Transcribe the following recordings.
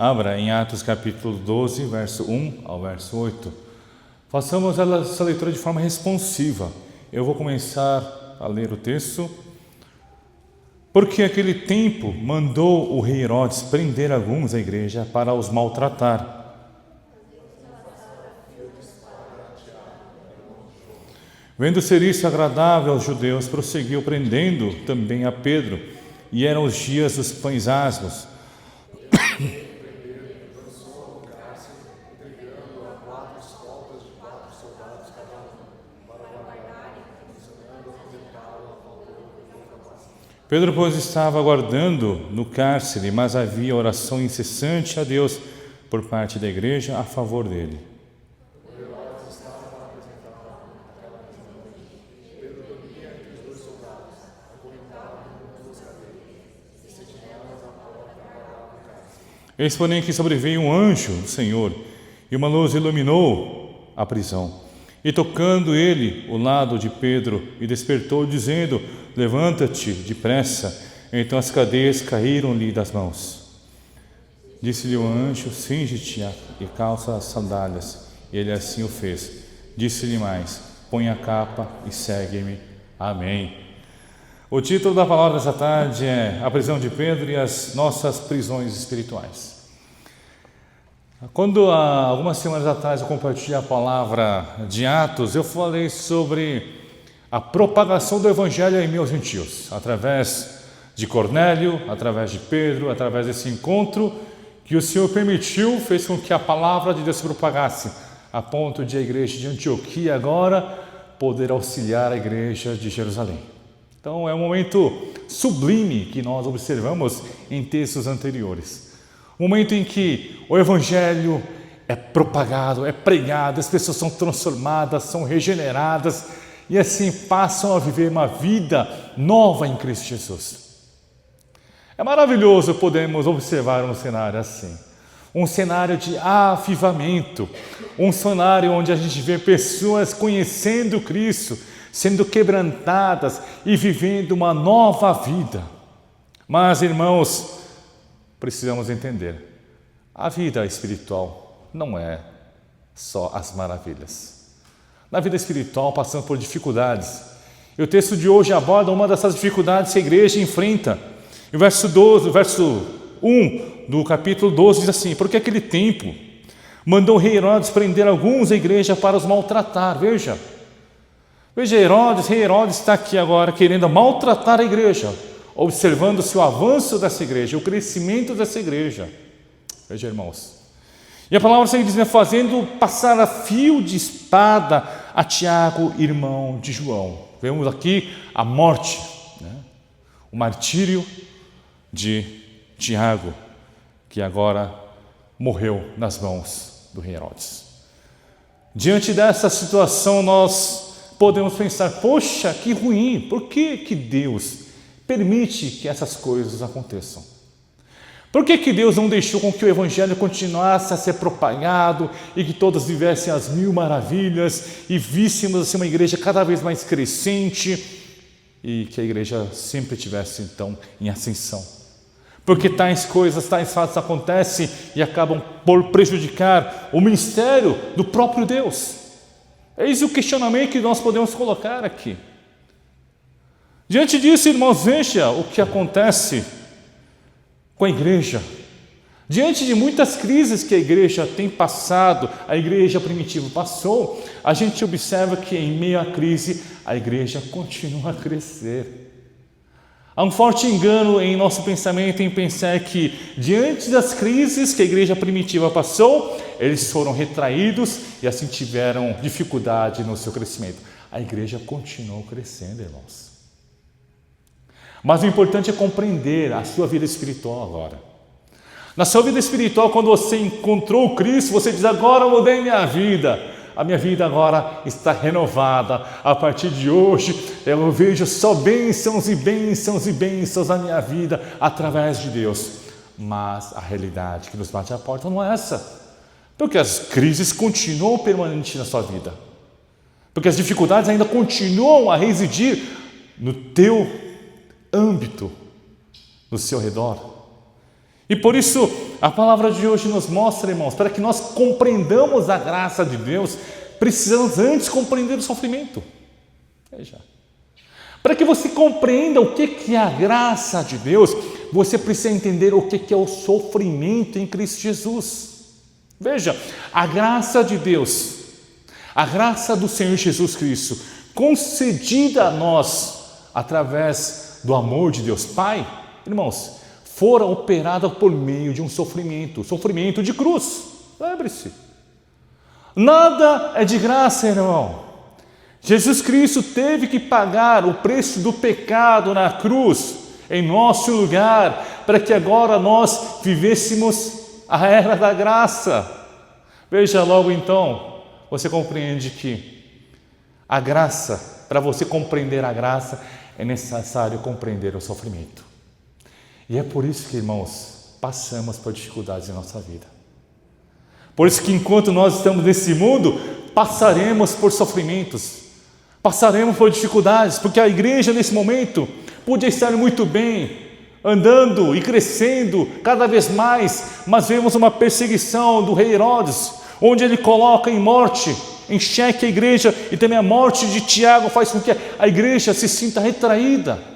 Abra em Atos capítulo 12, verso 1 ao verso 8. Façamos essa leitura de forma responsiva. Eu vou começar a ler o texto. Porque aquele tempo mandou o rei Herodes prender alguns da igreja para os maltratar. Vendo ser isso agradável aos judeus, prosseguiu prendendo também a Pedro, e eram os dias dos pães asmos. Pedro, pois, estava aguardando no cárcere, mas havia oração incessante a Deus por parte da igreja a favor dele. Eis, porém, que sobreveio um anjo do Senhor, e uma luz iluminou a prisão. E tocando ele o lado de Pedro, e despertou, dizendo: levanta-te depressa. Então as cadeias caíram-lhe das mãos. Disse-lhe o anjo: cinge-te e calça as sandálias. E ele assim o fez. Disse-lhe mais: põe a capa e segue-me. Amém. O título da palavra dessa tarde é A prisão de Pedro e as nossas prisões espirituais. Quando há algumas semanas atrás eu compartilhei a palavra de Atos, eu falei sobre a propagação do Evangelho em meio aos gentios, através de Cornélio, através de Pedro, através desse encontro que o Senhor permitiu, fez com que a palavra de Deus se propagasse, a ponto de a igreja de Antioquia agora poder auxiliar a igreja de Jerusalém. Então é um momento sublime que nós observamos em textos anteriores. Um momento em que o Evangelho é propagado, é pregado, as pessoas são transformadas, são regeneradas e assim passam a viver uma vida nova em Cristo Jesus. É maravilhoso podermos observar um cenário assim. Um cenário de avivamento, um cenário onde a gente vê pessoas conhecendo Cristo, sendo quebrantadas e vivendo uma nova vida. Mas, irmãos, precisamos entender, a vida espiritual não é só as maravilhas. Na vida espiritual passamos por dificuldades. E o texto de hoje aborda uma dessas dificuldades que a igreja enfrenta. O verso 1 do capítulo 12 diz assim: porque aquele tempo mandou o rei Herodes prender alguns da igreja para os maltratar. Veja, rei Herodes está aqui agora querendo maltratar a igreja, observando-se o avanço dessa igreja, o crescimento dessa igreja. Veja, irmãos. E a palavra segue dizendo: fazendo passar a fio de espada a Tiago, irmão de João. Vemos aqui a morte, o martírio de Tiago, que agora morreu nas mãos do rei Herodes. Diante dessa situação, nós podemos pensar: poxa, que ruim, por que Deus permite que essas coisas aconteçam? Por que Deus não deixou com que o Evangelho continuasse a ser propagado e que todos vivessem as mil maravilhas e víssemos assim uma igreja cada vez mais crescente e que a igreja sempre estivesse então em ascensão? Porque tais coisas, tais fatos acontecem e acabam por prejudicar o ministério do próprio Deus. Eis o questionamento que nós podemos colocar aqui. Diante disso, irmãos, veja o que acontece com a igreja. Diante de muitas crises que a igreja tem passado, a igreja primitiva passou, a gente observa que em meio à crise, a igreja continua a crescer. Há um forte engano em nosso pensamento em pensar que, diante das crises que a igreja primitiva passou, eles foram retraídos e assim tiveram dificuldade no seu crescimento. A igreja continuou crescendo, irmãos. Mas o importante é compreender a sua vida espiritual agora. Na sua vida espiritual, quando você encontrou Cristo, você diz: agora eu mudei minha vida. A minha vida agora está renovada. A partir de hoje, eu vejo só bênçãos e bênçãos e bênçãos na minha vida através de Deus. Mas a realidade que nos bate à porta não é essa. Porque as crises continuam permanentes na sua vida. Porque as dificuldades ainda continuam a residir no teu âmbito, no seu redor. E por isso a palavra de hoje nos mostra, irmãos, para que nós compreendamos a graça de Deus, precisamos antes compreender o sofrimento. Veja. Para que você compreenda o que é a graça de Deus, você precisa entender o que é o sofrimento em Cristo Jesus. Veja, a graça de Deus, a graça do Senhor Jesus Cristo, concedida a nós através do amor de Deus Pai, irmãos, fora operada por meio de um sofrimento de cruz. Lembre-se, nada é de graça, irmão. Jesus Cristo teve que pagar o preço do pecado na cruz, em nosso lugar, para que agora nós vivêssemos a era da graça. Veja logo então, você compreende que a graça, para você compreender a graça, é necessário compreender o sofrimento. E é por isso que, irmãos, passamos por dificuldades em nossa vida. Por isso que enquanto nós estamos nesse mundo, passaremos por sofrimentos, passaremos por dificuldades, porque a igreja nesse momento podia estar muito bem, andando e crescendo cada vez mais, mas vemos uma perseguição do rei Herodes, onde ele coloca em morte, em xeque a igreja, e também a morte de Tiago faz com que a igreja se sinta retraída.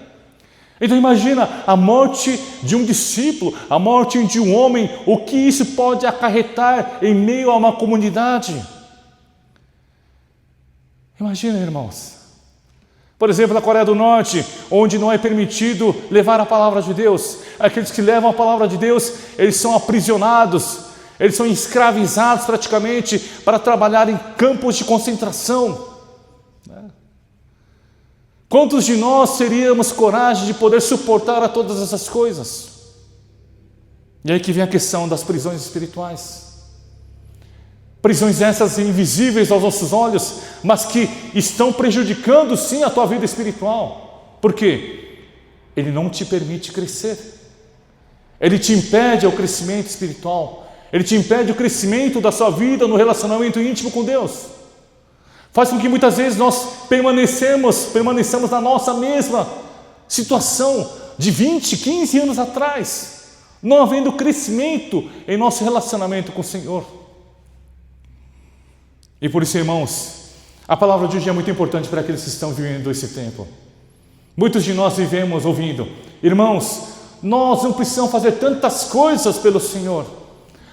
Então imagina a morte de um discípulo, a morte de um homem, o que isso pode acarretar em meio a uma comunidade. Imagina, irmãos, por exemplo, na Coreia do Norte, onde não é permitido levar a palavra de Deus, aqueles que levam a palavra de Deus, eles são aprisionados, eles são escravizados praticamente para trabalhar em campos de concentração. Quantos de nós teríamos coragem de poder suportar a todas essas coisas? E aí que vem a questão das prisões espirituais. Prisões essas invisíveis aos nossos olhos, mas que estão prejudicando sim a tua vida espiritual. Por quê? Ele não te permite crescer. Ele te impede o crescimento espiritual. Ele te impede o crescimento da sua vida no relacionamento íntimo com Deus. Faz com que muitas vezes nós permaneçamos na nossa mesma situação de 20, 15 anos atrás, não havendo crescimento em nosso relacionamento com o Senhor. E por isso, irmãos, a palavra de hoje é muito importante para aqueles que estão vivendo esse tempo. Muitos de nós vivemos ouvindo: irmãos, nós não precisamos fazer tantas coisas pelo Senhor,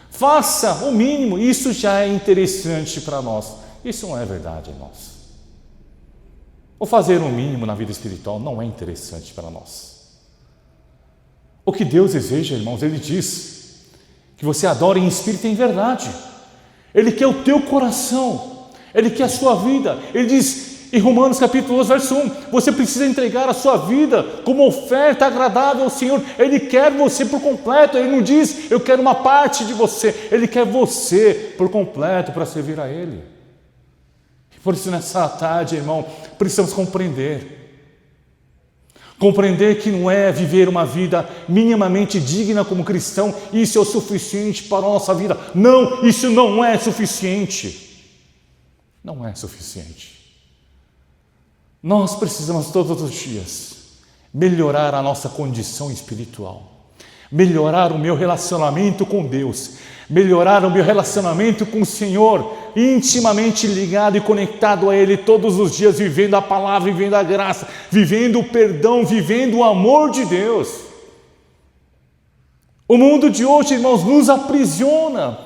faça o mínimo, isso já é interessante para nós. Isso não é verdade, irmãos. O fazer o mínimo na vida espiritual não é interessante para nós. O que Deus deseja, irmãos, Ele diz que você adore em espírito e em verdade. Ele quer o teu coração, Ele quer a sua vida. Ele diz em Romanos capítulo 12, verso 1, você precisa entregar a sua vida como oferta agradável ao Senhor. Ele quer você por completo. Ele não diz, eu quero uma parte de você. Ele quer você por completo para servir a Ele. Por isso nessa tarde, irmão, precisamos compreender que não é viver uma vida minimamente digna como cristão, isso é o suficiente para a nossa vida. Não, isso não é suficiente. Não é suficiente. Nós precisamos todos os dias melhorar a nossa condição espiritual, melhorar o meu relacionamento com Deus, melhorar o meu relacionamento com o Senhor, intimamente ligado e conectado a Ele todos os dias, vivendo a palavra, vivendo a graça, vivendo o perdão, vivendo o amor de Deus. O mundo de hoje, irmãos, nos aprisiona,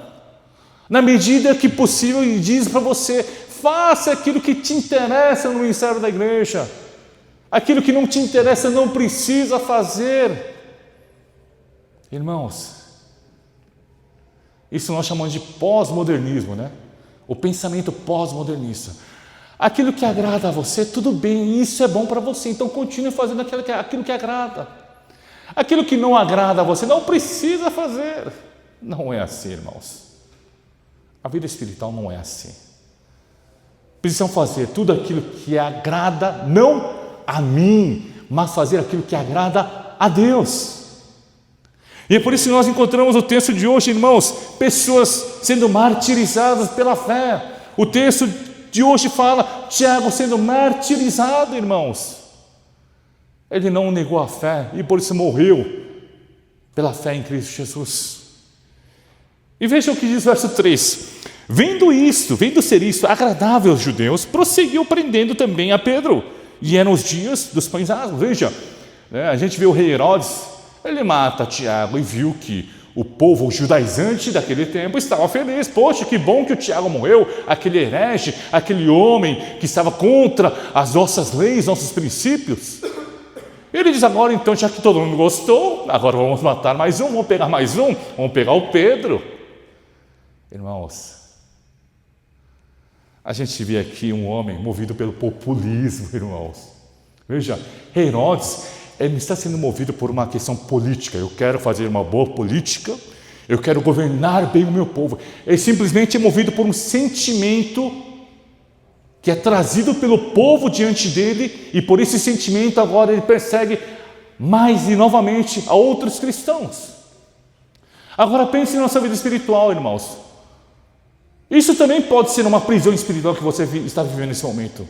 na medida que possível, e diz para você: faça aquilo que te interessa no ministério da igreja, aquilo que não te interessa não precisa fazer. Irmãos, isso nós chamamos de pós-modernismo, né? O pensamento pós-modernista. Aquilo que agrada a você, tudo bem, isso é bom para você, então continue fazendo aquilo que agrada. Aquilo que não agrada a você, não precisa fazer. Não é assim, irmãos. A vida espiritual não é assim. Precisam fazer tudo aquilo que agrada, não a mim, mas fazer aquilo que agrada a Deus. E é por isso que nós encontramos o texto de hoje, irmãos, pessoas sendo martirizadas pela fé. O texto de hoje fala Tiago sendo martirizado, irmãos. Ele não negou a fé e por isso morreu pela fé em Cristo Jesus. E veja o que diz o verso 3. Vendo ser isto agradável aos judeus, prosseguiu prendendo também a Pedro. E eram os dias dos pães asmos. Veja, a gente vê o rei Herodes, ele mata Tiago e viu que o povo judaizante daquele tempo estava feliz. Poxa, que bom que o Tiago morreu, aquele herege, aquele homem que estava contra as nossas leis, nossos princípios. Ele diz agora, então, já que todo mundo gostou, agora vamos matar mais um, vamos pegar mais um, vamos pegar o Pedro. Irmãos, a gente vê aqui um homem movido pelo populismo, irmãos. Veja, Herodes, ele está sendo movido por uma questão política. Eu quero fazer uma boa política, eu quero governar bem o meu povo. Ele simplesmente é movido por um sentimento que é trazido pelo povo diante dele, e por esse sentimento agora ele persegue mais e novamente a outros cristãos. Agora pense na nossa vida espiritual, irmãos. Isso também pode ser uma prisão espiritual que você está vivendo nesse momento.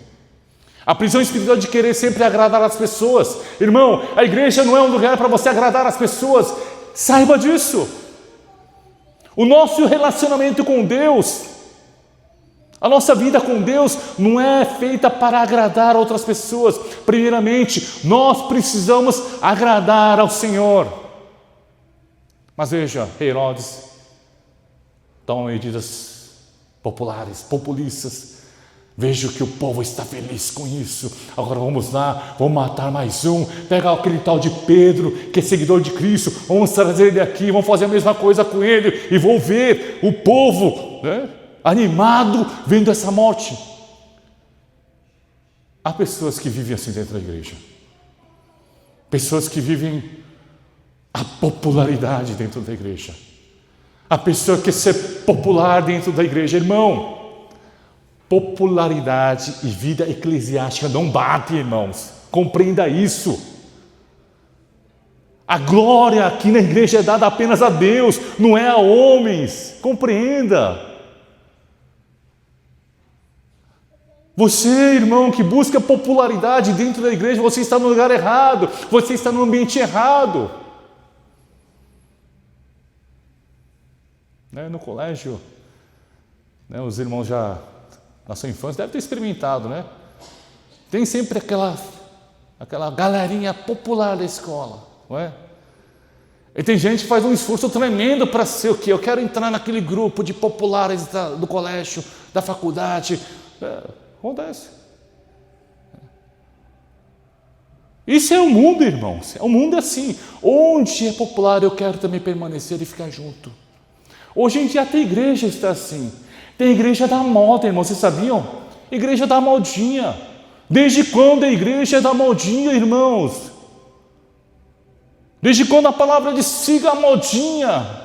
A prisão espiritual de querer sempre agradar as pessoas. Irmão, a igreja não é um lugar para você agradar as pessoas. Saiba disso. O nosso relacionamento com Deus, a nossa vida com Deus não é feita para agradar outras pessoas. Primeiramente, nós precisamos agradar ao Senhor. Mas veja, Herodes toma medidas populares, populistas. Vejo que o povo está feliz com isso. Agora vamos lá, vamos matar mais um. Pegar aquele tal de Pedro, que é seguidor de Cristo. Vamos trazer ele aqui, vamos fazer a mesma coisa com ele. E vou ver o povo, animado, vendo essa morte. Há pessoas que vivem assim dentro da igreja. Pessoas que vivem a popularidade dentro da igreja. A pessoa que quer ser popular dentro da igreja. Irmão, popularidade e vida eclesiástica não batem, irmãos. Compreenda isso. A glória aqui na igreja é dada apenas a Deus, não é a homens. Compreenda. Você, irmão, que busca popularidade dentro da igreja, você está no lugar errado, você está no ambiente errado. No colégio, os irmãos já, na sua infância, devem ter experimentado, Tem sempre aquela galerinha popular da escola, não é? E tem gente que faz um esforço tremendo para ser o quê? Eu quero entrar naquele grupo de populares do colégio, da faculdade. Acontece. Isso é o mundo, irmãos. O mundo é assim. Onde é popular, eu quero também permanecer e ficar junto. Hoje em dia até a igreja está assim. Tem igreja da moda, irmãos, vocês sabiam? Igreja da modinha. Desde quando a igreja é da modinha, irmãos? Desde quando a palavra diz siga a modinha?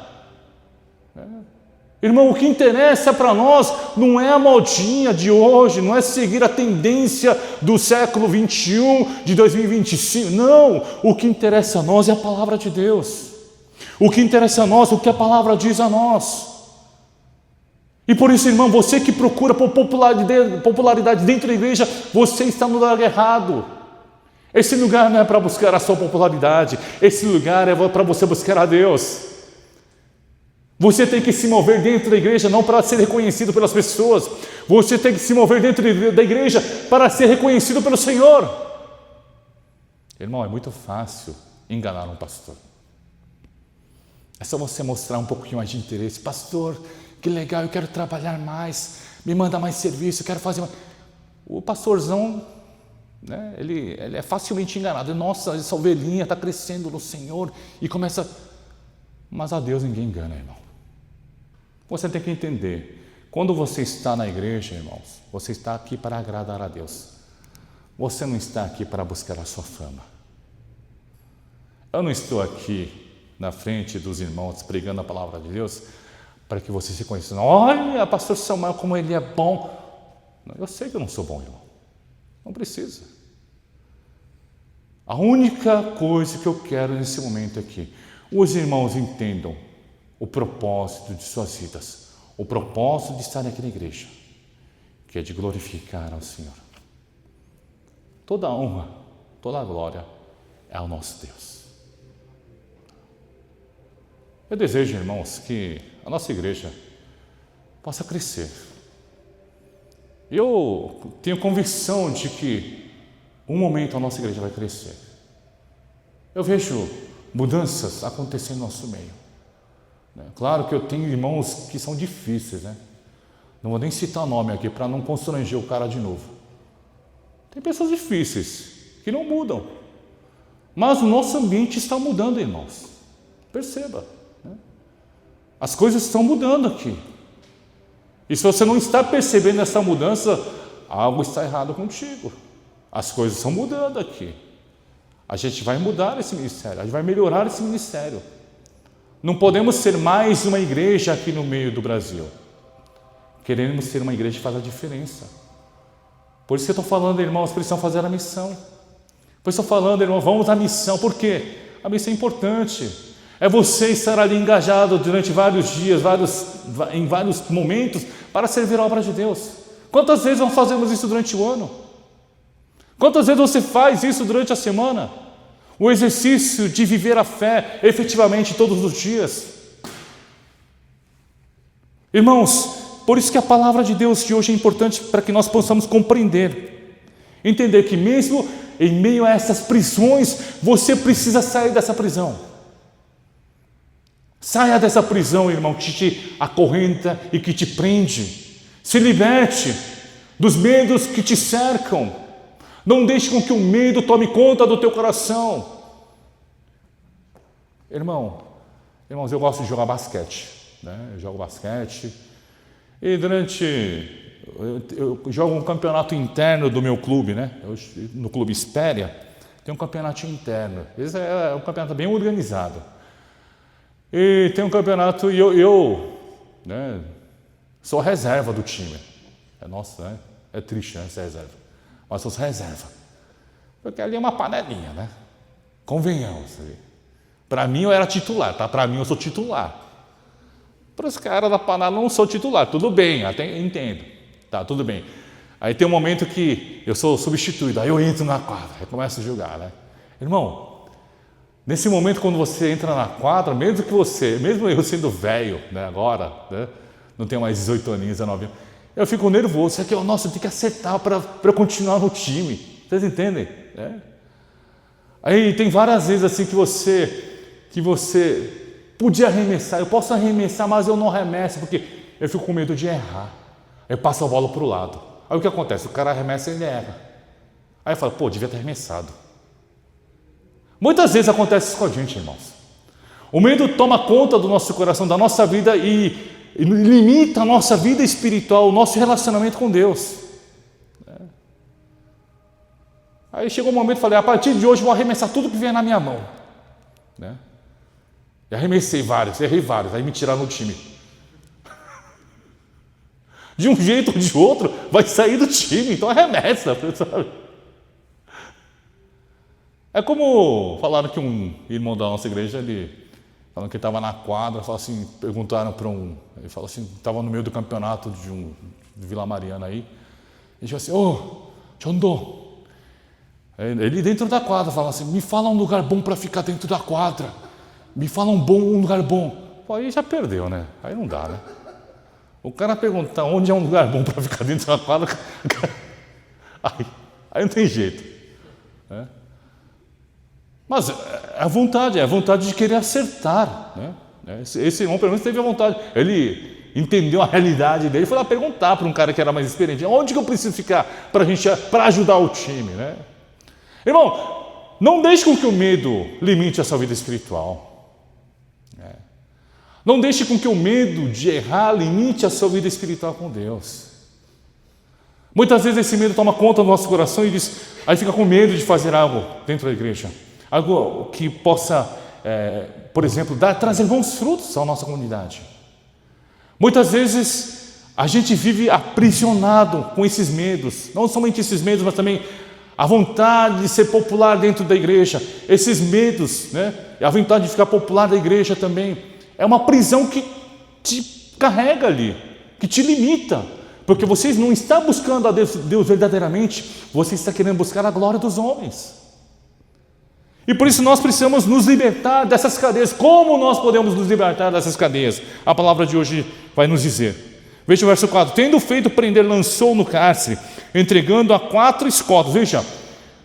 Irmão, o que interessa para nós não é a modinha de hoje, não é seguir a tendência do século 21, de 2025. Não, o que interessa a nós é a palavra de Deus. O que interessa a nós, o que a palavra diz a nós. E por isso, irmão, você que procura por popularidade dentro da igreja, você está no lugar errado. Esse lugar não é para buscar a sua popularidade, esse lugar é para você buscar a Deus. Você tem que se mover dentro da igreja não para ser reconhecido pelas pessoas, você tem que se mover dentro da igreja para ser reconhecido pelo Senhor. Irmão, é muito fácil enganar um pastor. É só você mostrar um pouquinho mais de interesse. Pastor, que legal, eu quero trabalhar mais, me manda mais serviço, eu quero fazer mais. O pastorzão, ele é facilmente enganado. Nossa, essa ovelhinha está crescendo no Senhor e começa. Mas a Deus ninguém engana, irmão. Você tem que entender, quando você está na igreja, irmãos, você está aqui para agradar a Deus. Você não está aqui para buscar a sua fama. Eu não estou aqui na frente dos irmãos pregando a palavra de Deus para que você se conheça. Olha, pastor Samuel, como ele é bom. Eu sei que eu não sou bom, irmão. Não precisa. A única coisa que eu quero nesse momento aqui, os irmãos entendam o propósito de suas vidas, o propósito de estar aqui na igreja, que é de glorificar ao Senhor. Toda a honra, toda a glória é ao nosso Deus. Eu desejo, irmãos, que a nossa igreja possa crescer. Eu tenho convicção de que um momento a nossa igreja vai crescer. Eu vejo mudanças acontecendo no nosso meio. Claro que eu tenho irmãos que são difíceis, né? Não vou nem citar o nome aqui para não constranger o cara de novo. Tem pessoas difíceis que não mudam. Mas o nosso ambiente está mudando, irmãos. Perceba, né? As coisas estão mudando aqui. E se você não está percebendo essa mudança, algo está errado contigo. As coisas estão mudando aqui. A gente vai mudar esse ministério, a gente vai melhorar esse ministério. Não podemos ser mais uma igreja aqui no meio do Brasil. Queremos ser uma igreja que faz a diferença. Por isso que eu estou falando, irmãos, precisam fazer a missão. Por isso eu estou falando, irmão, vamos à missão. Por quê? A missão é importante. É você estar ali engajado durante vários dias, em vários momentos, para servir a obra de Deus. Quantas vezes nós fazemos isso durante o ano? Quantas vezes você faz isso durante a semana? O exercício de viver a fé efetivamente todos os dias. Irmãos, por isso que a palavra de Deus de hoje é importante para que nós possamos compreender. Entender que mesmo em meio a essas prisões, você precisa sair dessa prisão. Saia dessa prisão, irmão, que te acorrenta e que te prende. Se liberte dos medos que te cercam. Não deixe com que o medo tome conta do teu coração. Irmãos, eu gosto de jogar basquete, né? Eu jogo basquete e eu jogo um campeonato interno do meu clube, né? No Clube Espéria tem um campeonato interno. Esse é um campeonato bem organizado. E tem um campeonato e eu né, sou reserva do time. Nossa, né? É triste, né, ser reserva. Mas sou reserva. Porque ali é uma panelinha, né? Convenhamos. Para mim eu era titular, tá? Para mim eu sou titular. Para os caras da panela eu não sou titular. Tudo bem, até entendo. Tá, tudo bem. Aí tem um momento que eu sou substituído. Aí eu entro na quadra, aí começo a jogar, né? Irmão, nesse momento quando você entra na quadra, mesmo eu sendo velho, né? Agora, né? Não tenho mais 18 aninhos, 19 anos. Eu fico nervoso, nossa, eu tenho que acertar para eu continuar no time. Vocês entendem? Aí tem várias vezes assim que você podia arremessar. Eu posso arremessar, mas eu não arremesso, porque eu fico com medo de errar. Eu passo a bola para o lado. Aí o que acontece? O cara arremessa e ele erra. Aí eu falo, devia ter arremessado. Muitas vezes acontece isso com a gente, irmãos. O medo toma conta do nosso coração, da nossa vida e limita a nossa vida espiritual, o nosso relacionamento com Deus. Aí chegou um momento e falei, a partir de hoje vou arremessar tudo que vier na minha mão. E arremessei vários, errei vários, aí me tiraram no time. De um jeito ou de outro, vai sair do time, então arremessa, sabe? É como falaram que um irmão da nossa igreja, falando que estava na quadra, perguntaram para ele falou assim, estava no meio do campeonato de Vila Mariana aí, ele falou assim, Tchondô, ele dentro da quadra falou assim, me fala um lugar bom para ficar dentro da quadra, me fala um lugar bom. Aí já perdeu, né? Aí não dá, né? O cara perguntar onde é um lugar bom para ficar dentro da quadra, aí não tem jeito, né? Mas é a vontade de querer acertar, né? Esse irmão pelo menos teve a vontade, ele entendeu a realidade dele, foi lá perguntar para um cara que era mais experiente, onde que eu preciso ficar para ajudar o time, né? Irmão, não deixe com que o medo limite a sua vida espiritual. Não deixe com que o medo de errar limite a sua vida espiritual com Deus. Muitas vezes esse medo toma conta do nosso coração e aí fica com medo de fazer algo dentro da igreja. Algo que possa, por exemplo, trazer bons frutos à nossa comunidade. Muitas vezes a gente vive aprisionado com esses medos. Não somente esses medos, mas também a vontade de ser popular dentro da igreja. Esses medos, né? A vontade de ficar popular da igreja também. É uma prisão que te carrega ali, que te limita, porque você não está buscando a Deus verdadeiramente, você está querendo buscar a glória dos homens. E por isso nós precisamos nos libertar dessas cadeias. Como nós podemos nos libertar dessas cadeias? A palavra de hoje vai nos dizer. Veja o verso 4. Tendo feito prender, lançou no cárcere, entregando a 4 escoltas. Veja,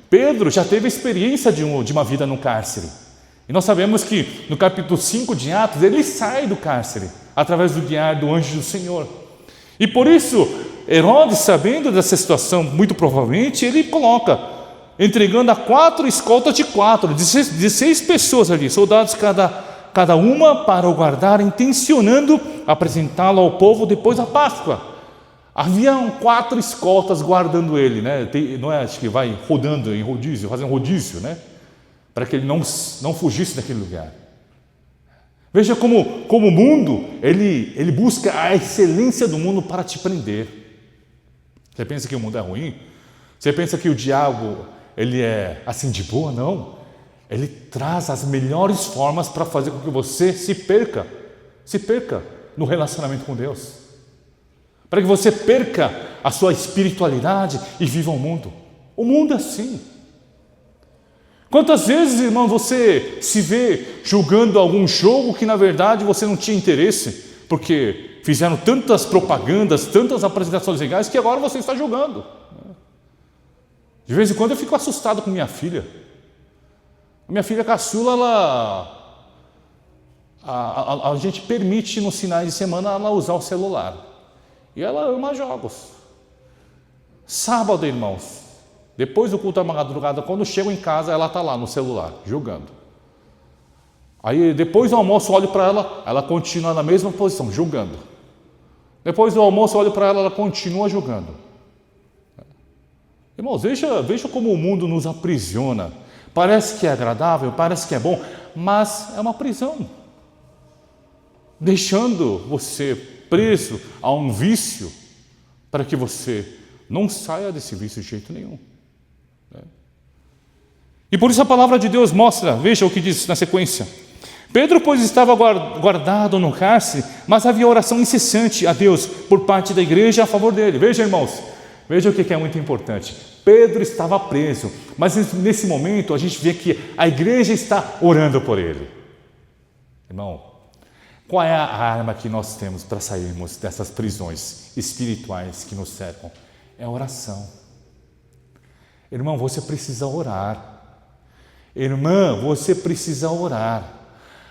Pedro já teve experiência de uma vida no cárcere. E nós sabemos que no capítulo 5 de Atos, ele sai do cárcere, através do guiar do anjo do Senhor. E por isso, Herodes, sabendo dessa situação, muito provavelmente, ele coloca, entregando a 4 escoltas de 16 pessoas ali, soldados cada uma para o guardar, intencionando apresentá-lo ao povo depois da Páscoa. Haviam 4 escoltas guardando ele, né? Não é, acho que vai rodando em rodízio, fazendo rodízio, né? Para que ele não fugisse daquele lugar. Veja como o mundo, ele busca a excelência do mundo para te prender. Você pensa que o mundo é ruim? Você pensa que o diabo, ele é assim de boa? Não. Ele traz as melhores formas para fazer com que você se perca no relacionamento com Deus. Para que você perca a sua espiritualidade e viva o mundo. O mundo é assim. Quantas vezes, irmão, você se vê julgando algum jogo que na verdade você não tinha interesse, porque fizeram tantas propagandas, tantas apresentações legais que agora você está julgando. De vez em quando eu fico assustado com minha filha. Minha filha caçula, a gente permite nos finais de semana ela usar o celular. E ela ama jogos. Sábado, irmãos, depois do culto da madrugada, quando chego em casa, ela está lá no celular, jogando. Aí depois do almoço, olho para ela, ela continua na mesma posição, jogando. Depois do almoço, olho para ela, ela continua jogando. Irmãos, veja como o mundo nos aprisiona. Parece que é agradável, parece que é bom, mas é uma prisão. Deixando você preso a um vício, para que você não saia desse vício de jeito nenhum. E por isso a palavra de Deus mostra, veja o que diz na sequência. Pedro, pois, estava guardado no cárcere, mas havia oração incessante a Deus por parte da igreja a favor dele. Veja, irmãos, veja o que é muito importante. Pedro estava preso, mas nesse momento a gente vê que a igreja está orando por ele. Irmão, qual é a arma que nós temos para sairmos dessas prisões espirituais que nos cercam? É a oração. Irmão, você precisa orar. Irmã, você precisa orar.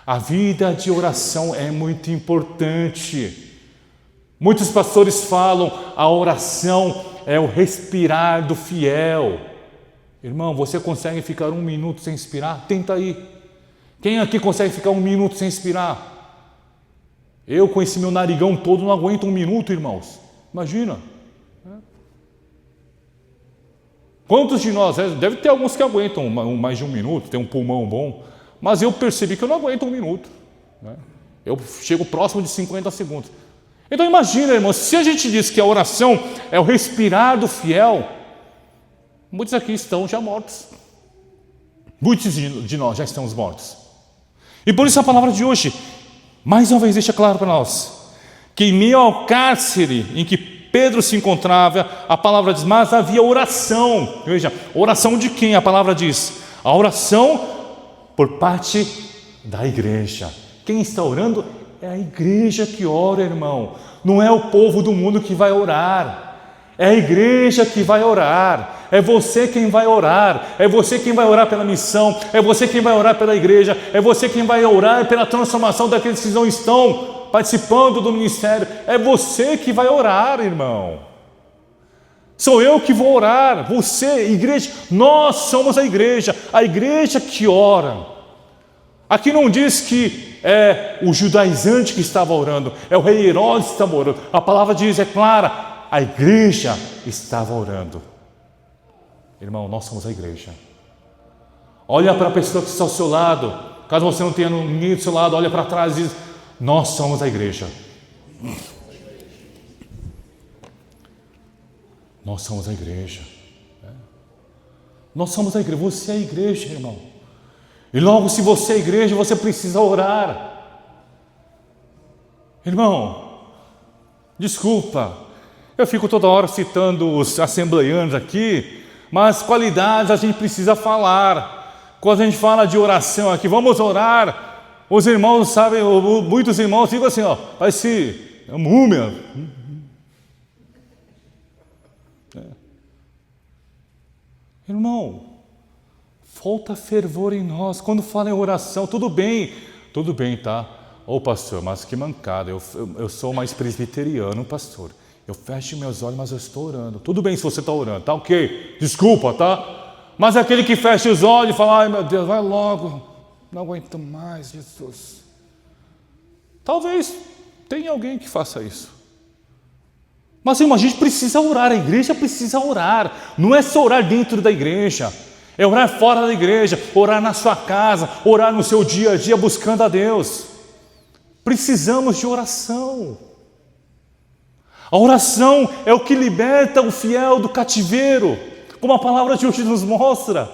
A vida de oração é muito importante. Muitos pastores falam, a oração é o respirar do fiel. Irmão, você consegue ficar 1 minuto sem respirar? Tenta aí. Quem aqui consegue ficar 1 minuto sem respirar? Eu, com esse meu narigão todo, não aguento 1 minuto, irmãos. Imagina. Quantos de nós, deve ter alguns que aguentam mais de 1 minuto, tem um pulmão bom, mas eu percebi que eu não aguento 1 minuto. Eu chego próximo de 50 segundos. Então imagina, irmãos, se a gente diz que a oração é o respirar do fiel, muitos aqui estão já mortos. Muitos de nós já estamos mortos. E por isso a palavra de hoje, mais uma vez deixa claro para nós, que em meio ao cárcere em que Pedro se encontrava, a palavra diz, mas havia oração. Veja, oração de quem? A palavra diz, a oração por parte da igreja. Quem está orando é a igreja que ora, irmão. Não é o povo do mundo que vai orar. É a igreja que vai orar. É você quem vai orar. É você quem vai orar pela missão. É você quem vai orar pela igreja. É você quem vai orar pela transformação daqueles que não estão participando do ministério. É você que vai orar, irmão. Sou eu que vou orar. Você, igreja, nós somos a igreja que ora. Aqui não diz que é o judaizante que estava orando, é o rei Herodes que estava orando. A palavra diz, é clara, a igreja estava orando. Irmão, nós somos a igreja. Olha para a pessoa que está ao seu lado. Caso você não tenha ninguém do seu lado, olha para trás e diz, nós somos a igreja. Nós somos a igreja. Nós somos a igreja. Você é a igreja, irmão. E logo, se você é a igreja, você precisa orar. Irmão, desculpa, eu fico toda hora citando os assembleianos aqui, mas qualidades a gente precisa falar. Quando a gente fala de oração aqui, vamos orar, os irmãos sabem, muitos irmãos ficam assim, ó, parece múmia. Irmão, falta fervor em nós. Quando fala em oração, tudo bem, tá? Ô pastor, mas que mancada, eu sou mais presbiteriano, pastor. Eu fecho meus olhos, mas eu estou orando. Tudo bem se você está orando, tá ok? Desculpa, tá? Mas aquele que fecha os olhos e fala, ai meu Deus, vai logo, não aguento mais, Jesus. Talvez tenha alguém que faça isso. Mas irmão, a gente precisa orar, a igreja precisa orar. Não é só orar dentro da igreja, é orar fora da igreja, orar na sua casa, orar no seu dia a dia buscando a Deus. Precisamos de oração. A oração é o que liberta o fiel do cativeiro, como a palavra de hoje nos mostra.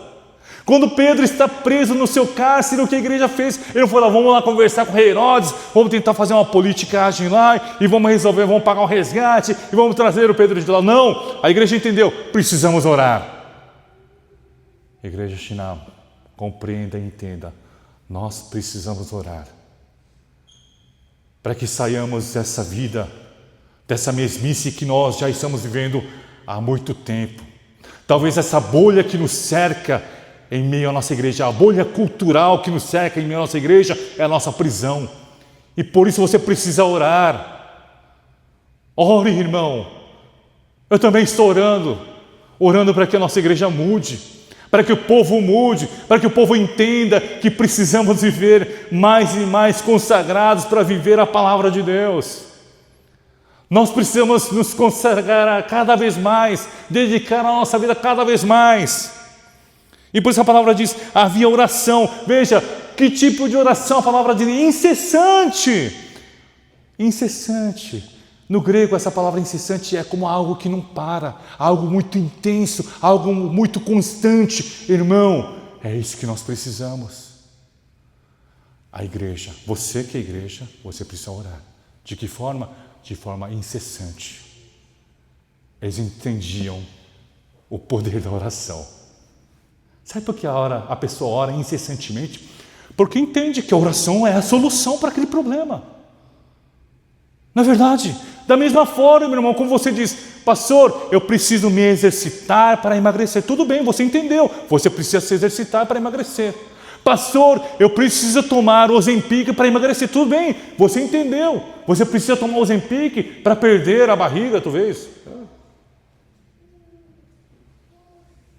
Quando Pedro está preso no seu cárcere, o que a igreja fez? Ele falou, vamos lá conversar com o rei Herodes, vamos tentar fazer uma politicagem lá, e vamos resolver, vamos pagar um resgate, e vamos trazer o Pedro de lá. Não, a igreja entendeu, precisamos orar. Igreja Shinam, compreenda e entenda, nós precisamos orar. Para que saiamos dessa vida, dessa mesmice que nós já estamos vivendo há muito tempo. Talvez essa bolha que nos cerca em meio à nossa igreja, a bolha cultural que nos cerca em meio à nossa igreja é a nossa prisão. E por isso você precisa orar. Ore, irmão. Eu também estou orando para que a nossa igreja mude, para que o povo mude, para que o povo entenda que precisamos viver mais e mais consagrados para viver a palavra de Deus. Nós precisamos nos consagrar cada vez mais, dedicar a nossa vida cada vez mais. E por isso a palavra diz, havia oração. Veja, que tipo de oração a palavra diz? Incessante. Incessante. No grego, essa palavra incessante é como algo que não para, algo muito intenso, algo muito constante. Irmão, é isso que nós precisamos. A igreja, você que é igreja, você precisa orar. De que forma? De forma incessante. Eles entendiam o poder da oração. Sabe por que a pessoa ora incessantemente? Porque entende que a oração é a solução para aquele problema. Não é verdade? Da mesma forma, meu irmão, como você diz, pastor, eu preciso me exercitar para emagrecer. Tudo bem, você entendeu. Você precisa se exercitar para emagrecer. Pastor, eu preciso tomar o Ozempic para emagrecer. Tudo bem, você entendeu. Você precisa tomar o Ozempic para perder a barriga, talvez.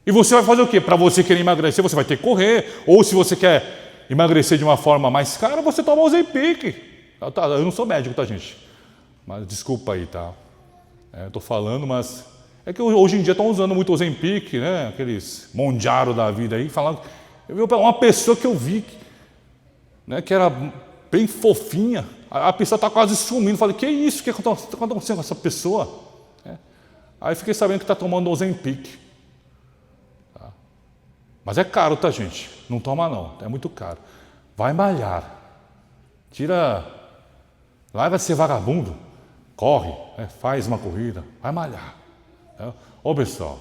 E você vai fazer o quê? Para você querer emagrecer, você vai ter que correr. Ou se você quer emagrecer de uma forma mais cara, você toma o Ozempic. Eu não sou médico, tá, gente? Mas desculpa aí, tá? Estou falando, mas... É que hoje em dia estão usando muito o Ozempic, né? Aqueles Monjaro da vida aí, falando... Eu vi uma pessoa que eu vi, né, que era bem fofinha. A pessoa está quase sumindo. Falei, que isso? O que está acontecendo com essa pessoa? Aí fiquei sabendo que está tomando Ozempic. Mas é caro, tá, gente? Não toma não, é muito caro. Vai malhar. Larga de ser vagabundo. Corre, faz uma corrida, vai malhar. Ô pessoal,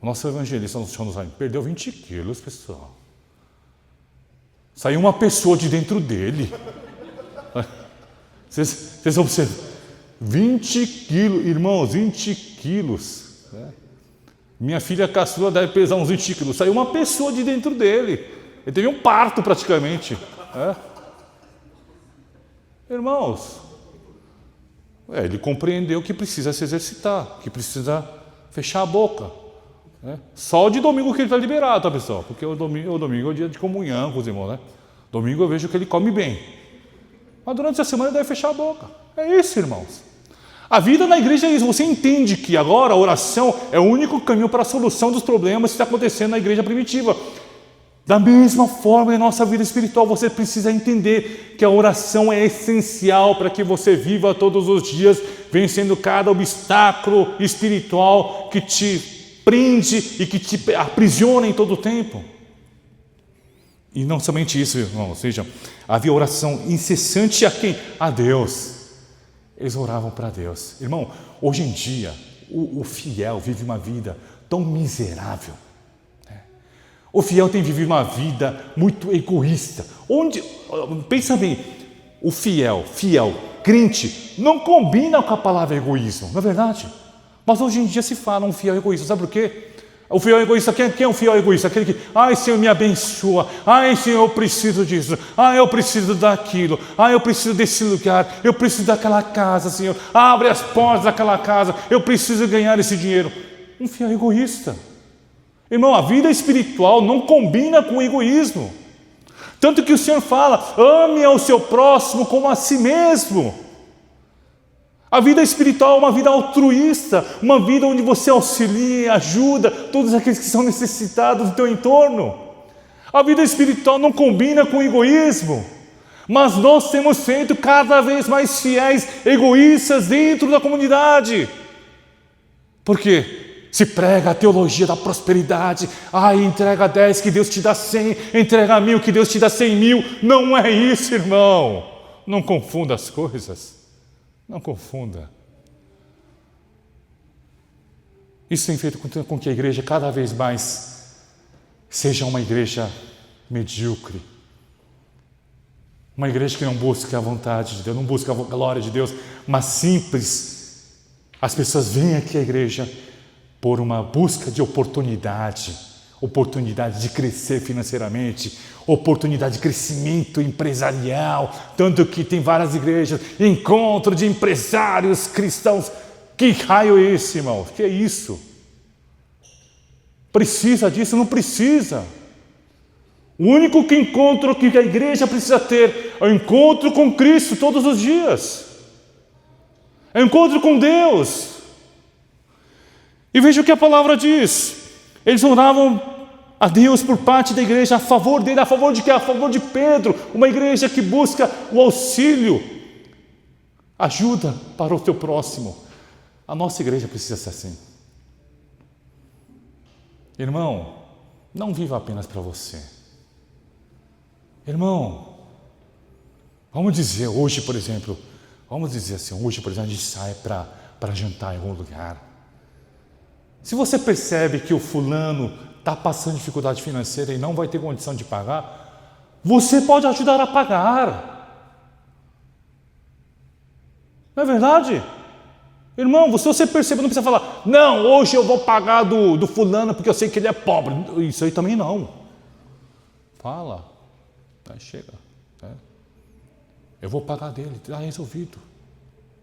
o nosso evangelista no Chão dos Raios perdeu 20 quilos, pessoal. Saiu uma pessoa de dentro dele. Vocês observam? 20 quilos, irmãos, 20 quilos. Minha filha caçula deve pesar uns 20 quilos. Saiu uma pessoa de dentro dele. Ele teve um parto praticamente. Irmãos, ele compreendeu que precisa se exercitar, que precisa fechar a boca. Só de domingo que ele está liberado, tá, pessoal? Porque o domingo é o dia de comunhão com os irmãos, né? Domingo eu vejo que ele come bem. Mas durante a semana ele deve fechar a boca. É isso, irmãos. A vida na igreja é isso. Você entende que agora a oração é o único caminho para a solução dos problemas que está acontecendo na igreja primitiva. Da mesma forma, em nossa vida espiritual, você precisa entender que a oração é essencial para que você viva todos os dias, vencendo cada obstáculo espiritual que te prende e que te aprisiona em todo o tempo. E não somente isso, irmão, ou seja, havia oração incessante a quem? A Deus. Eles oravam para Deus. Irmão, hoje em dia, o fiel vive uma vida tão miserável. O fiel tem vivido uma vida muito egoísta. Pensa bem, o fiel, crente, não combina com a palavra egoísmo, não é verdade? Mas hoje em dia se fala um fiel egoísta, sabe por quê? O fiel egoísta, quem é o fiel egoísta? Aquele que, Senhor, me abençoa, Senhor, eu preciso disso, eu preciso daquilo, eu preciso desse lugar, eu preciso daquela casa, Senhor, abre as portas daquela casa, eu preciso ganhar esse dinheiro. Um fiel egoísta. Irmão, a vida espiritual não combina com o egoísmo. Tanto que o Senhor fala, ame ao seu próximo como a si mesmo. A vida espiritual é uma vida altruísta, uma vida onde você auxilia e ajuda todos aqueles que são necessitados do teu entorno. A vida espiritual não combina com o egoísmo, mas nós temos feito cada vez mais fiéis egoístas dentro da comunidade. Por quê? Se prega a teologia da prosperidade, entrega 10 que Deus te dá 100, entrega 1000 que Deus te dá 100.000. Não é isso, irmão. Não confunda as coisas. Não confunda. Isso tem feito com que a igreja cada vez mais seja uma igreja medíocre. Uma igreja que não busca a vontade de Deus, não busca a glória de Deus, mas simples. As pessoas vêm aqui à igreja por uma busca de oportunidade de crescer financeiramente, oportunidade de crescimento empresarial, tanto que tem várias igrejas, encontro de empresários cristãos. Que raio é esse, irmão? Que é isso? Precisa disso? Não precisa. O único encontro que a igreja precisa ter é o encontro com Cristo todos os dias. É o encontro com Deus. E veja o que a palavra diz. Eles oravam a Deus por parte da igreja, a favor dele. A favor de quê? A favor de Pedro. Uma igreja que busca o auxílio, ajuda para o teu próximo. A nossa igreja precisa ser assim. Irmão, não viva apenas para você. Irmão, vamos dizer hoje, por exemplo, a gente sai para jantar em algum lugar. Se você percebe que o fulano está passando dificuldade financeira e não vai ter condição de pagar, você pode ajudar a pagar. Não é verdade? Irmão, se você percebe, não precisa falar, não, hoje eu vou pagar do fulano porque eu sei que ele é pobre. Isso aí também não. Fala, chega. Eu vou pagar dele, está resolvido.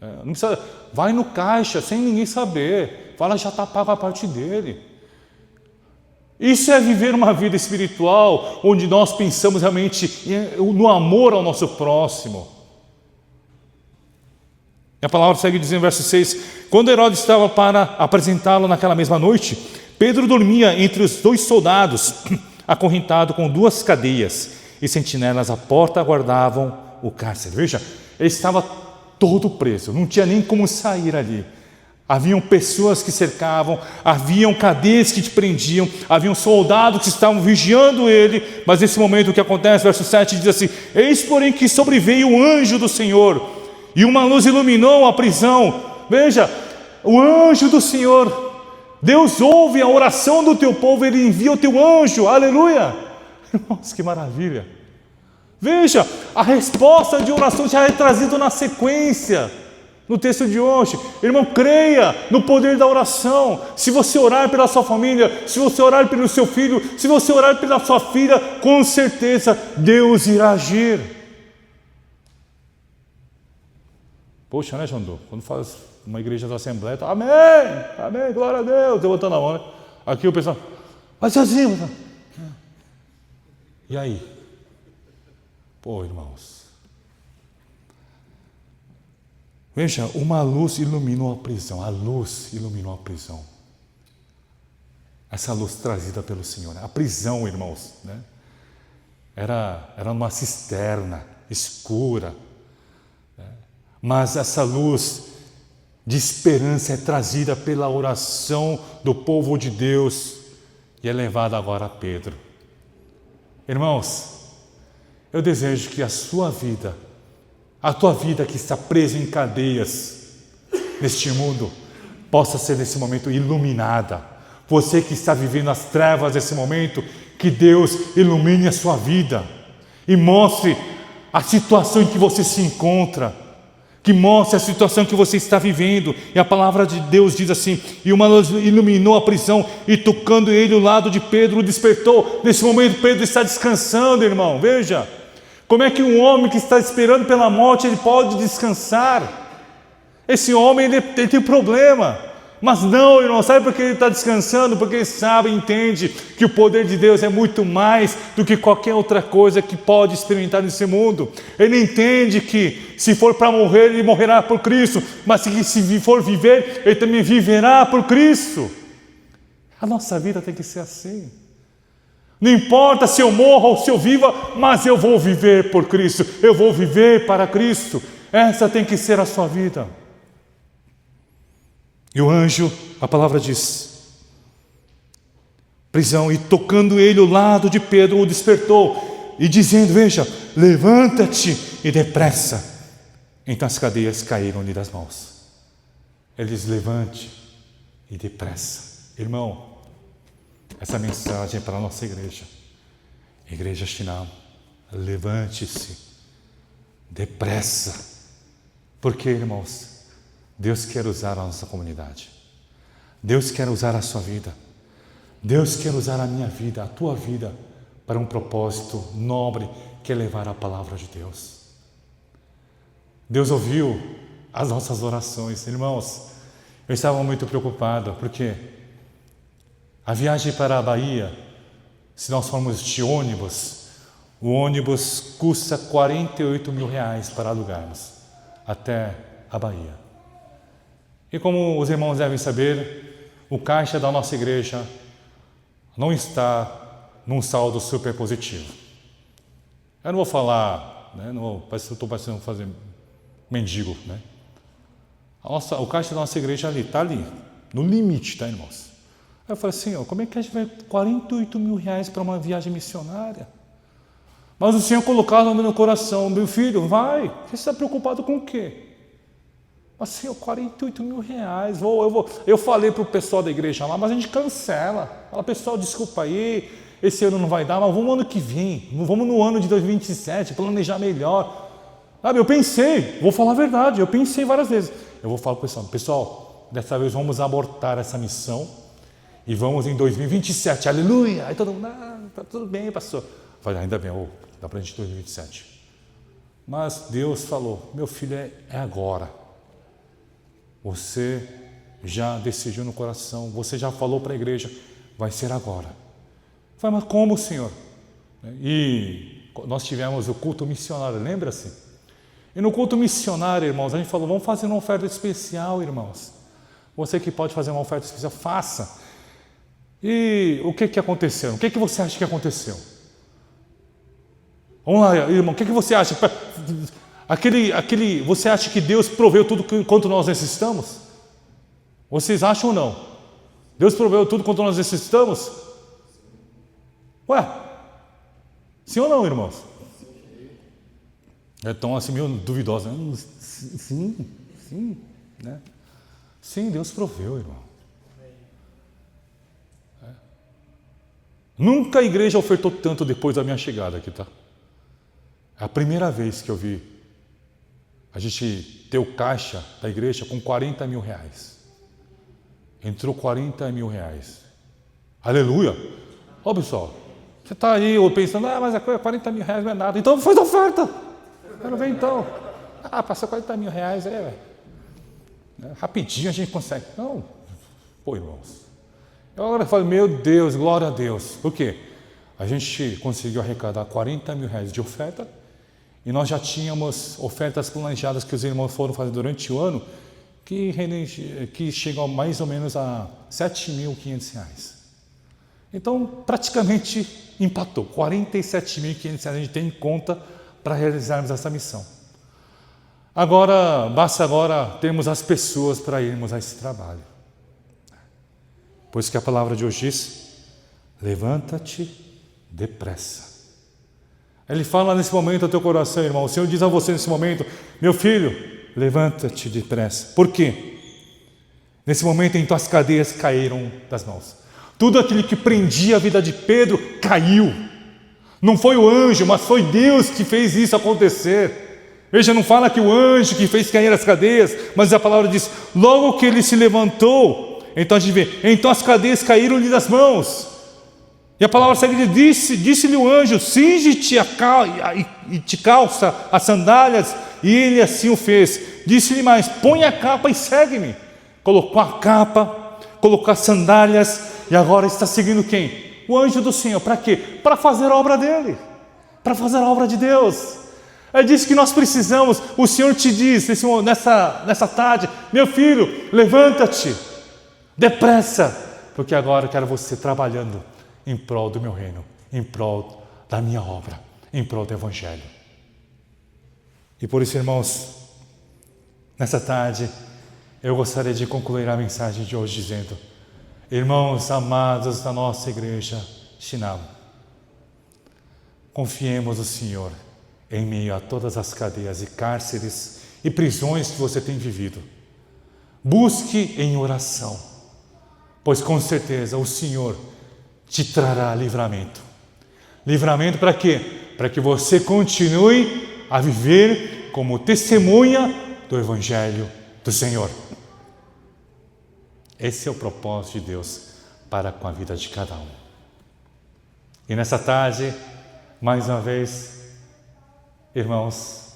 Não precisa, vai no caixa sem ninguém saber. Fala, já está pago a parte dele. Isso é viver uma vida espiritual onde nós pensamos realmente no amor ao nosso próximo. E a palavra segue dizendo, verso 6, quando Herodes estava para apresentá-lo naquela mesma noite, Pedro dormia entre os 2 soldados, acorrentado com 2 cadeias, e sentinelas à porta aguardavam o cárcere. Veja, ele estava todo preso, não tinha nem como sair ali. Haviam pessoas que cercavam, haviam cadeias que te prendiam, haviam soldados que estavam vigiando ele, mas nesse momento o que acontece, verso 7 diz assim, eis porém que sobreveio o anjo do Senhor, e uma luz iluminou a prisão. Veja, o anjo do Senhor, Deus ouve a oração do teu povo, Ele envia o teu anjo, aleluia. Nossa, que maravilha. Veja, a resposta de oração já é trazida na sequência, no texto de hoje. Irmão, creia no poder da oração. Se você orar pela sua família, se você orar pelo seu filho, se você orar pela sua filha, com certeza Deus irá agir. Poxa, né, Jandu? Quando faz uma igreja da Assembleia, tá, amém, amém, glória a Deus, levantando a mão, né? Aqui o pessoal, vai sozinho. E aí? Pô, irmãos, veja, uma luz iluminou a prisão, a luz iluminou a prisão. Essa luz trazida pelo Senhor, a prisão, irmãos, né? Era uma cisterna escura, né? Mas essa luz de esperança é trazida pela oração do povo de Deus e é levada agora a Pedro. Irmãos, eu desejo que a tua vida que está presa em cadeias neste mundo, possa ser nesse momento iluminada. Você que está vivendo as trevas desse momento, Que Deus ilumine a sua vida e mostre a situação em que você se encontra, que mostre a situação que você está vivendo. E a palavra de Deus diz assim: e uma luz iluminou a prisão, e tocando ele o lado de Pedro, o despertou. Nesse momento Pedro está descansando, irmão. Veja, como é que um homem que está esperando pela morte, ele pode descansar? Esse homem, ele tem problema. Mas não, irmão, sabe por que ele está descansando? Porque ele sabe, entende que o poder de Deus é muito mais do que qualquer outra coisa que pode experimentar nesse mundo. Ele entende que se for para morrer, ele morrerá por Cristo, mas que se for viver, ele também viverá por Cristo. A nossa vida tem que ser assim. Não importa se eu morro ou se eu viva, mas eu vou viver por Cristo, eu vou viver para Cristo. Essa tem que ser a sua vida. E o anjo, a palavra diz, prisão, e tocando ele o lado de Pedro, o despertou, e dizendo, veja, levanta-te e depressa. Então as cadeias caíram-lhe das mãos. Ele diz, levante e depressa. Irmão, essa mensagem é para a nossa igreja. Igreja Shinam, levante-se depressa. Porque, irmãos, Deus quer usar a nossa comunidade. Deus quer usar a sua vida. Deus quer usar a minha vida, a tua vida, para um propósito nobre, que é levar a palavra de Deus. Deus ouviu as nossas orações. Irmãos, eu estava muito preocupado, porque a viagem para a Bahia, se nós formos de ônibus, o ônibus custa R$48 mil para alugarmos até a Bahia. E como os irmãos devem saber, o caixa da nossa igreja não está num saldo super positivo. Eu não vou falar, né, estou parecendo fazer mendigo, né? O caixa da nossa igreja está ali, no limite, tá, irmãos? Aí eu falei assim, como é que a gente vai R$48 mil para uma viagem missionária? Mas o Senhor colocou no meu coração, meu filho, vai, você está preocupado com o quê? Mas Senhor, R$48 mil, eu falei para o pessoal da igreja lá, mas a gente cancela. Fala, pessoal, desculpa aí, esse ano não vai dar, mas vamos no ano que vem, vamos no ano de 2027, planejar melhor. Sabe, eu pensei, vou falar a verdade, eu pensei várias vezes. Eu vou falar para o pessoal, dessa vez vamos abortar essa missão e vamos em 2027, aleluia. Aí todo mundo, tá tudo bem, pastor. Eu falei, ainda bem, dá para a gente em 2027. Mas Deus falou, meu filho, é agora. Você já decidiu no coração, você já falou para a igreja, vai ser agora. Eu falei, mas como, Senhor? E nós tivemos o culto missionário, lembra-se? E no culto missionário, irmãos, a gente falou, vamos fazer uma oferta especial, irmãos. Você que pode fazer uma oferta especial, faça. E o que aconteceu? O que você acha que aconteceu? Vamos lá, irmão, o que você acha? Você acha que Deus proveu tudo quanto nós necessitamos? Vocês acham ou não? Deus proveu tudo quanto nós necessitamos? Ué, sim ou não, irmãos? Estão assim meio duvidosos, né? Sim, né? Sim, Deus proveu, irmão. Nunca a igreja ofertou tanto depois da minha chegada aqui, tá? É a primeira vez que eu vi a gente ter o caixa da igreja com R$40 mil. Entrou R$40 mil. Aleluia! Ó, pessoal, você está aí pensando, mas R$40 mil não é nada. Então faz oferta. Quero ver então. Passou R$40 mil, velho. Rapidinho a gente consegue. Não, irmãos. Eu agora falo, meu Deus, glória a Deus. Por quê? A gente conseguiu arrecadar R$40 mil de oferta. E nós já tínhamos ofertas planejadas que os irmãos foram fazer durante o ano, que chegam mais ou menos a R$7.500. Então, praticamente empatou. R$47.500 a gente tem em conta para realizarmos essa missão. Basta agora termos as pessoas para irmos a esse trabalho. Pois que a palavra de hoje diz, levanta-te depressa. Ele fala nesse momento ao teu coração, irmão. O Senhor diz a você nesse momento, meu filho, levanta-te depressa. Por quê? Nesse momento em tuas cadeias caíram das mãos. Tudo aquilo que prendia a vida de Pedro caiu. Não foi o anjo, mas foi Deus que fez isso acontecer. Veja, não fala que o anjo que fez cair as cadeias, mas a palavra diz, logo que ele se levantou, então a gente vê, então as cadeias caíram-lhe das mãos. E a palavra segue, disse-lhe o anjo, cinge-te e te calça as sandálias, e ele assim o fez. Disse-lhe mais, põe a capa e segue-me. Colocou a capa, colocou as sandálias, e agora está seguindo quem? O anjo do Senhor. Para quê? Para fazer a obra dele, para fazer a obra de Deus. É disso que nós precisamos. O Senhor te diz nessa tarde, meu filho, levanta-te, depressa, porque agora eu quero você trabalhando em prol do meu reino, em prol da minha obra, em prol do Evangelho. E por isso, irmãos, nessa tarde, eu gostaria de concluir a mensagem de hoje dizendo, irmãos amados da nossa igreja Shinam, confiemos no Senhor em meio a todas as cadeias e cárceres e prisões que você tem vivido. Busque em oração, pois com certeza o Senhor te trará livramento. Livramento para quê? Para que você continue a viver como testemunha do Evangelho do Senhor. Esse é o propósito de Deus para com a vida de cada um. E nessa tarde, mais uma vez, irmãos,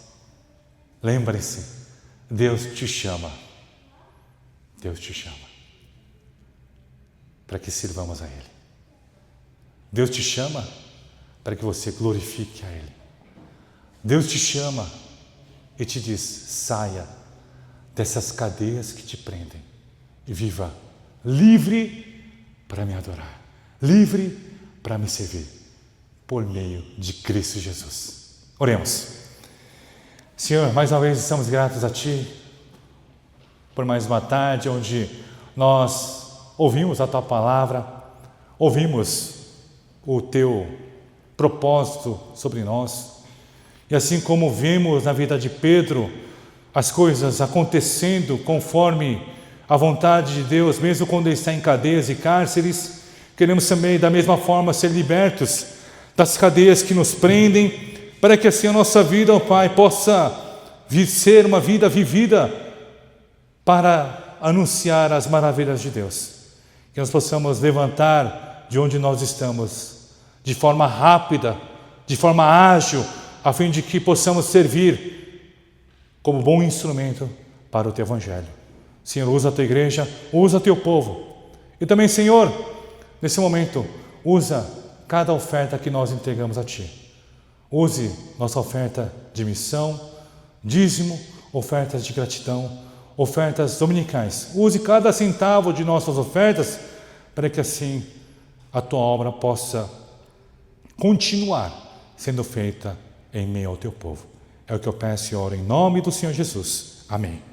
lembre-se, Deus te chama. Deus te chama para que sirvamos a Ele. Deus te chama para que você glorifique a Ele. Deus te chama e te diz, saia dessas cadeias que te prendem e viva livre para me adorar, livre para me servir, por meio de Cristo Jesus. Oremos. Senhor, mais uma vez estamos gratos a Ti, por mais uma tarde onde nós ouvimos a Tua palavra, ouvimos o Teu propósito sobre nós, e assim como vimos na vida de Pedro, as coisas acontecendo conforme a vontade de Deus, mesmo quando Ele está em cadeias e cárceres, queremos também da mesma forma ser libertos das cadeias que nos prendem, para que assim a nossa vida, ó Pai, possa ser uma vida vivida para anunciar as maravilhas de Deus. Que nós possamos levantar de onde nós estamos, de forma rápida, de forma ágil, a fim de que possamos servir como bom instrumento para o Teu Evangelho. Senhor, usa a Tua igreja, usa o Teu povo. E também, Senhor, nesse momento, usa cada oferta que nós entregamos a Ti. Use nossa oferta de missão, dízimo, ofertas de gratidão, ofertas dominicais. Use cada centavo de nossas ofertas para que assim a Tua obra possa continuar sendo feita em meio ao Teu povo. É o que eu peço e oro em nome do Senhor Jesus. Amém.